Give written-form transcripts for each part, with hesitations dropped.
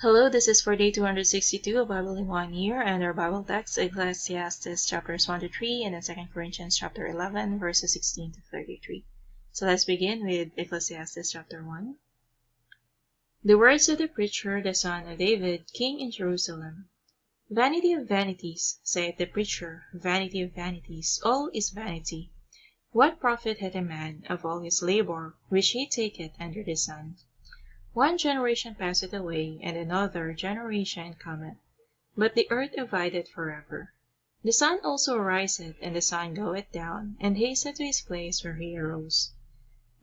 Hello, this is for day 262 of Bible in 1 year, and our Bible text, Ecclesiastes chapters 1 to 3, and then 2 Corinthians chapter 11, verses 16 to 33. So let's begin with Ecclesiastes chapter 1. The words of the preacher, the son of David, king in Jerusalem. Vanity of vanities, saith the preacher, vanity of vanities, all is vanity. What profit hath a man of all his labor, which he taketh under the sun? One generation passeth away, and another generation cometh, but the earth abideth forever. The sun also ariseth, and the sun goeth down, and hasteth to his place where he arose.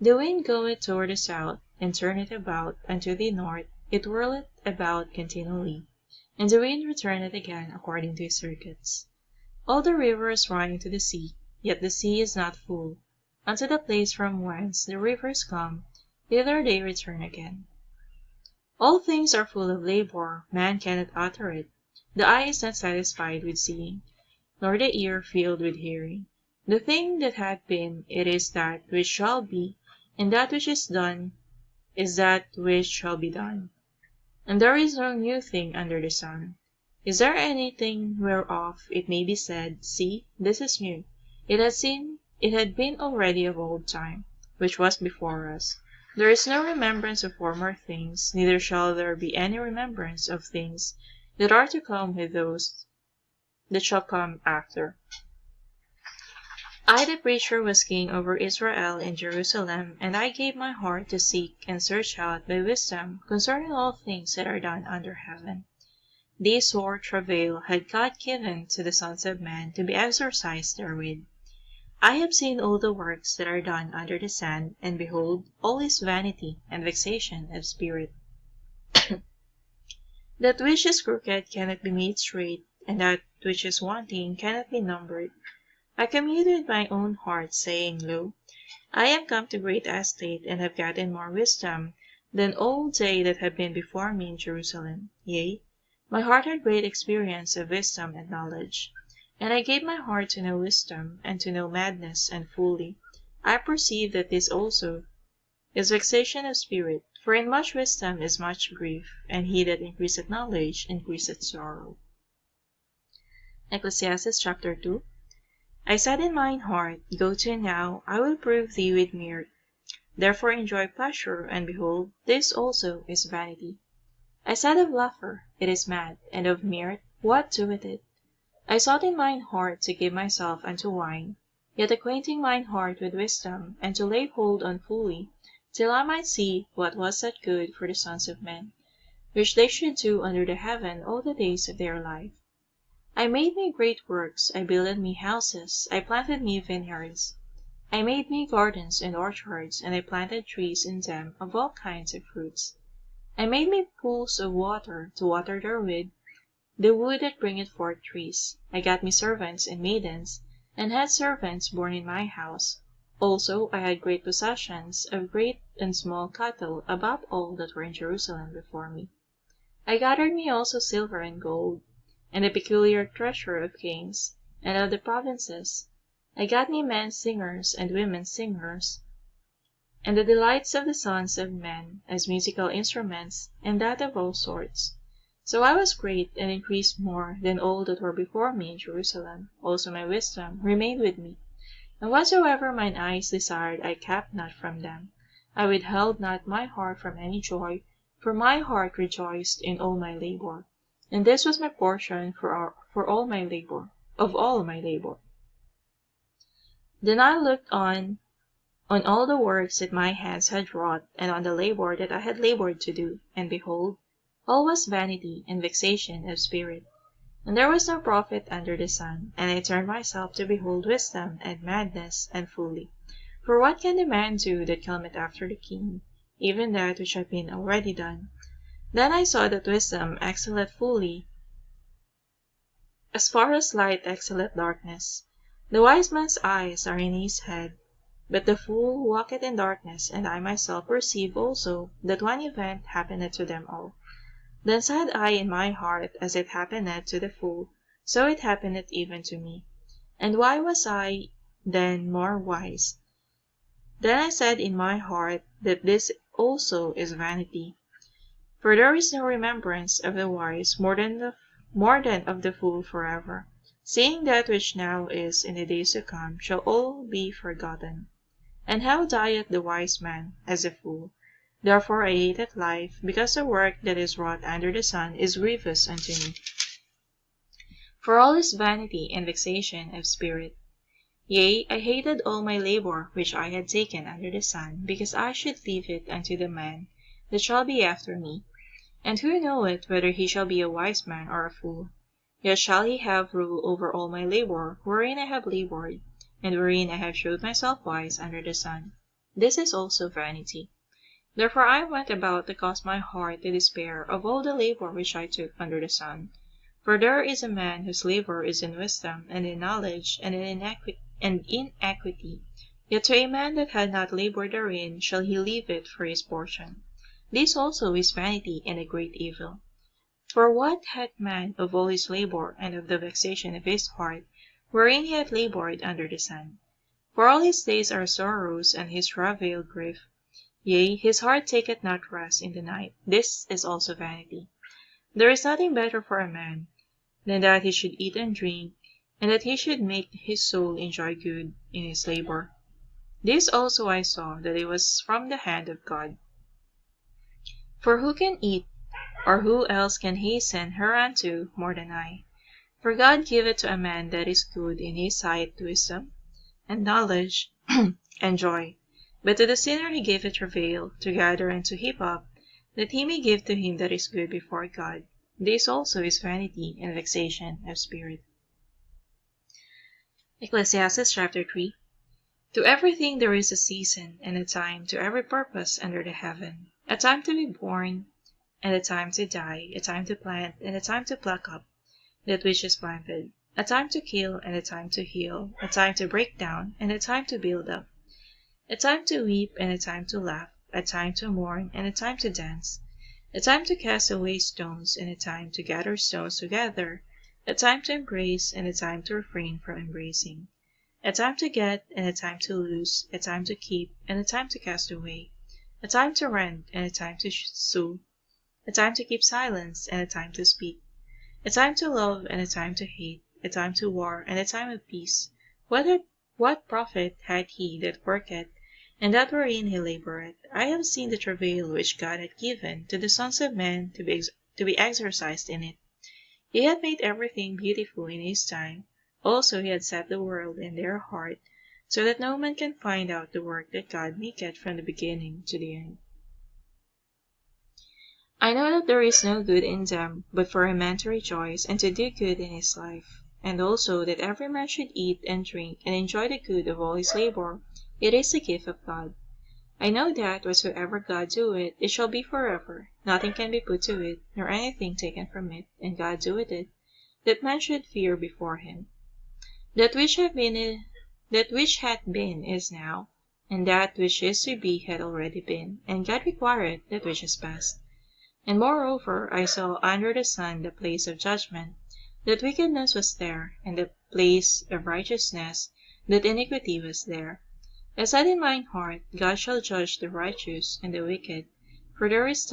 The wind goeth toward the south, and turneth about unto the north, it whirleth about continually, and the wind returneth again according to his circuits. All the rivers run into the sea, yet the sea is not full. Unto the place from whence the rivers come, thither they return again. All things are full of labor, man cannot utter it. The eye is not satisfied with seeing, nor the ear filled with hearing. The thing that hath been, it is that which shall be, and that which is done is that which shall be done. And there is no new thing under the sun. Is there anything whereof it may be said, See, this is new? It had been already of old time, which was before us. There is no remembrance of former things, neither shall there be any remembrance of things that are to come with those that shall come after. I, the preacher, was king over Israel in Jerusalem, and I gave my heart to seek and search out by wisdom concerning all things that are done under heaven. This sore travail had God given to the sons of men to be exercised therewith. I have seen all the works that are done under the sun, and behold, all is vanity and vexation of spirit. That which is crooked cannot be made straight, and that which is wanting cannot be numbered. I communed with my own heart, saying, Lo, I am come to great estate, and have gotten more wisdom than all they that have been before me in Jerusalem. Yea, my heart had great experience of wisdom and knowledge. And I gave my heart to know wisdom, and to know madness, and fully I perceive that this also is vexation of spirit. For in much wisdom is much grief, and he that increaseth knowledge increaseth sorrow. Ecclesiastes chapter 2. I said in mine heart, Go to now, I will prove thee with mirth. Therefore enjoy pleasure, and behold, this also is vanity. I said of laughter, It is mad, and of mirth, what doeth it? I sought in mine heart to give myself unto wine, yet acquainting mine heart with wisdom, and to lay hold on fully, till I might see what was that good for the sons of men, which they should do under the heaven all the days of their life. I made me great works, I builded me houses, I planted me vineyards. I made me gardens and orchards, and I planted trees in them of all kinds of fruits. I made me pools of water, to water therewith the wood that bringeth forth trees. I got me servants and maidens, and had servants born in my house. Also I had great possessions of great and small cattle, above all that were in Jerusalem before me. I gathered me also silver and gold, and the peculiar treasure of kings, and of the provinces. I got me men singers and women singers, and the delights of the sons of men, as musical instruments, and that of all sorts. So I was great, and increased more than all that were before me in Jerusalem. Also my wisdom remained with me, and whatsoever mine eyes desired I kept not from them. I withheld not my heart from any joy, for my heart rejoiced in all my labor, and this was my portion for all my labor, of all my labor. Then I looked on all the works that my hands had wrought, and on the labor that I had labored to do, and behold, all was vanity and vexation of spirit, and there was no profit under the sun. And I turned myself to behold wisdom and madness and folly. For what can the man do that cometh after the king? Even that which hath been already done. Then I saw that wisdom excelleth folly, as far as light excelleth darkness. The wise man's eyes are in his head, but the fool walketh in darkness. And I myself perceive also that one event happeneth to them all. Then said I in my heart, As it happeneth to the fool, so it happeneth even to me. And why was I then more wise? Then I said in my heart, that this also is vanity. For there is no remembrance of the wise more than of the fool forever, seeing that which now is in the days to come shall all be forgotten. And how dieth the wise man? As a fool. Therefore I hated life, because the work that is wrought under the sun is grievous unto me. For all is vanity and vexation of spirit. Yea, I hated all my labor which I had taken under the sun, because I should leave it unto the man that shall be after me. And who knoweth whether he shall be a wise man or a fool? Yet shall he have rule over all my labor, wherein I have labored, and wherein I have showed myself wise under the sun. This is also vanity. Therefore I went about to cause my heart to despair of all the labor which I took under the sun. For there is a man whose labor is in wisdom, and in knowledge, and in equity. Yet to a man that had not labored therein shall he leave it for his portion. This also is vanity and a great evil. For what hath man of all his labor, and of the vexation of his heart, wherein he hath labored under the sun? For all his days are sorrows, and his travail grief. Yea, his heart taketh not rest in the night. This is also vanity. There is nothing better for a man than that he should eat and drink, and that he should make his soul enjoy good in his labor. This also I saw, that it was from the hand of God. For who can eat, or who else can hasten hereunto more than I? For God giveth to a man that is good in his sight wisdom, and knowledge, and joy. But to the sinner he giveth travail, to gather and to heap up, that he may give to him that is good before God. This also is vanity and vexation of spirit. Ecclesiastes chapter 3. To everything there is a season, and a time to every purpose under the heaven. A time to be born, and a time to die, a time to plant, and a time to pluck up that which is planted, a time to kill, and a time to heal, a time to break down, and a time to build up, a time to weep, and a time to laugh, a time to mourn, and a time to dance, a time to cast away stones, and a time to gather stones together, a time to embrace, and a time to refrain from embracing, a time to get, and a time to lose, a time to keep, and a time to cast away, a time to rend, and a time to sue, a time to keep silence, and a time to speak, a time to love, and a time to hate, a time to war, and a time of peace. What profit hath he that worketh, and that wherein he laboureth? I have seen the travail which God hath given to the sons of men to be exercised in it. He hath made everything beautiful in his time. Also he hath set the world in their heart, so that no man can find out the work that God maketh from the beginning to the end. I know that there is no good in them, but for a man to rejoice and to do good in his life, and also that every man should eat and drink and enjoy the good of all his labor. It is the gift of God. I know that whatsoever God doeth, it shall be forever. Nothing can be put to it, nor anything taken from it, and God doeth it, that man should fear before him. That which hath been is now, and that which is to be hath already been, and God requireth that which is past. And moreover, I saw under the sun the place of judgment, that wickedness was there, and the place of righteousness, that iniquity was there. I said in mine heart, God shall judge the righteous and the wicked, for there is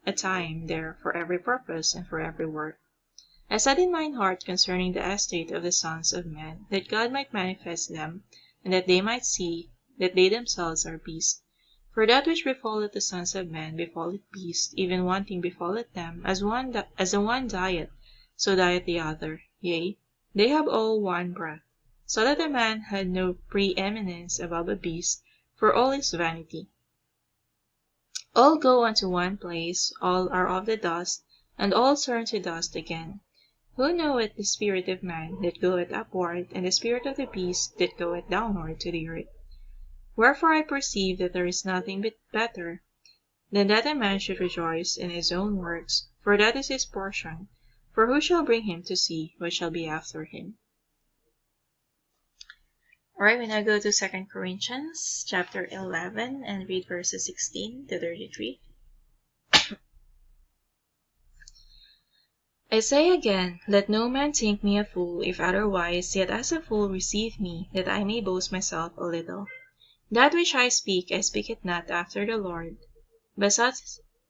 a time there for every purpose and for every work. I said in mine heart concerning the estate of the sons of men, that God might manifest them, and that they might see that they themselves are beasts. For that which befalleth the sons of men befalleth beasts, even one thing befalleth them, as the one dieth, so dieth the other. Yea, they have all one breath, so that a man had no preeminence above a beast, for all is vanity. All go unto one place, all are of the dust, and all turn to dust again. Who knoweth the spirit of man that goeth upward, and the spirit of the beast that goeth downward to the earth? Wherefore I perceive that there is nothing better than that a man should rejoice in his own works, for that is his portion. For who shall bring him to see what shall be after him? Alright, we now go to 2 Corinthians chapter 11 and read verses 16 to 33. I say again, let no man think me a fool, if otherwise, yet as a fool receive me, that I may boast myself a little. That which I speak it not after the Lord, but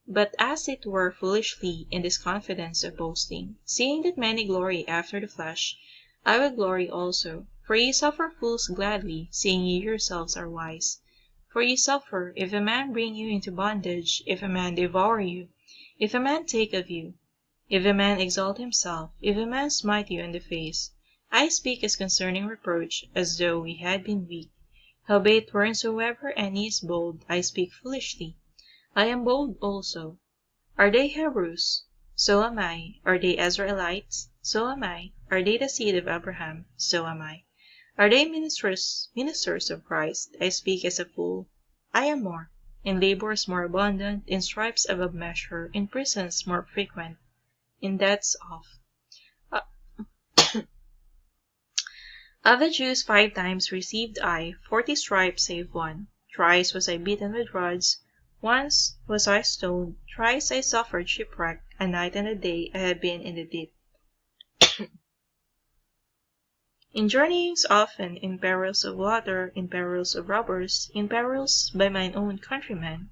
but as it were foolishly, in this confidence of boasting. Seeing that many glory after the flesh, I will glory also. For ye suffer fools gladly, seeing ye yourselves are wise. For ye suffer, if a man bring you into bondage, if a man devour you, if a man take of you, if a man exalt himself, if a man smite you in the face. I speak as concerning reproach, as though we had been weak. Howbeit wheresoever any is bold, I speak foolishly. I am bold also. Are they Hebrews? So am I. Are they Israelites? So am I. Are they the seed of Abraham? So am I. Are they ministers of Christ? I speak as a fool. I am more. In labors more abundant, in stripes above measure, in prisons more frequent, in debts uh, of the Jews 5 times received I 40 stripes save one. Thrice was I beaten with rods, once was I stoned, thrice I suffered shipwreck, a night and a day I have been in the deep. In journeyings often, in perils of water, in perils of robbers, in perils by mine own countrymen,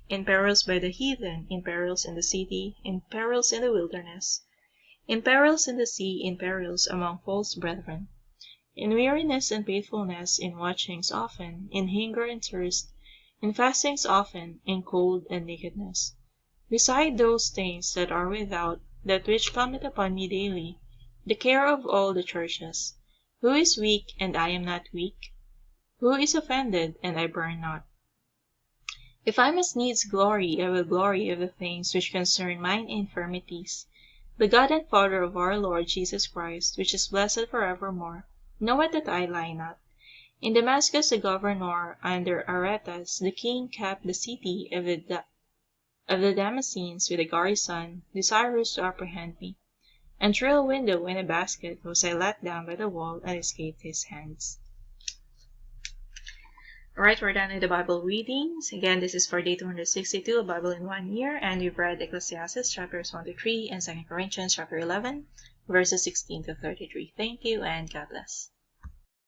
in perils by the heathen, in perils in the city, in perils in the wilderness, in perils in the sea, in perils among false brethren, in weariness and faithfulness, in watchings often, in hunger and thirst, in fastings often, in cold and nakedness. Beside those things that are without, that which cometh upon me daily, the care of all the churches. Who is weak, and I am not weak? Who is offended, and I burn not? If I must needs glory, I will glory of the things which concern mine infirmities. The God and Father of our Lord Jesus Christ, which is blessed for evermore, knoweth that I lie not. In Damascus the governor under Aretas the king kept the city of the Damascenes with a garrison, desirous to apprehend me. And through a window in a basket was I let down by the wall and escaped his hands. Alright, we're done with the Bible readings. Again, this is for day 262, a Bible in 1 year, and we've read Ecclesiastes chapters 1 to 3 and 2 Corinthians chapter 11, verses 16 to 33. Thank you and God bless.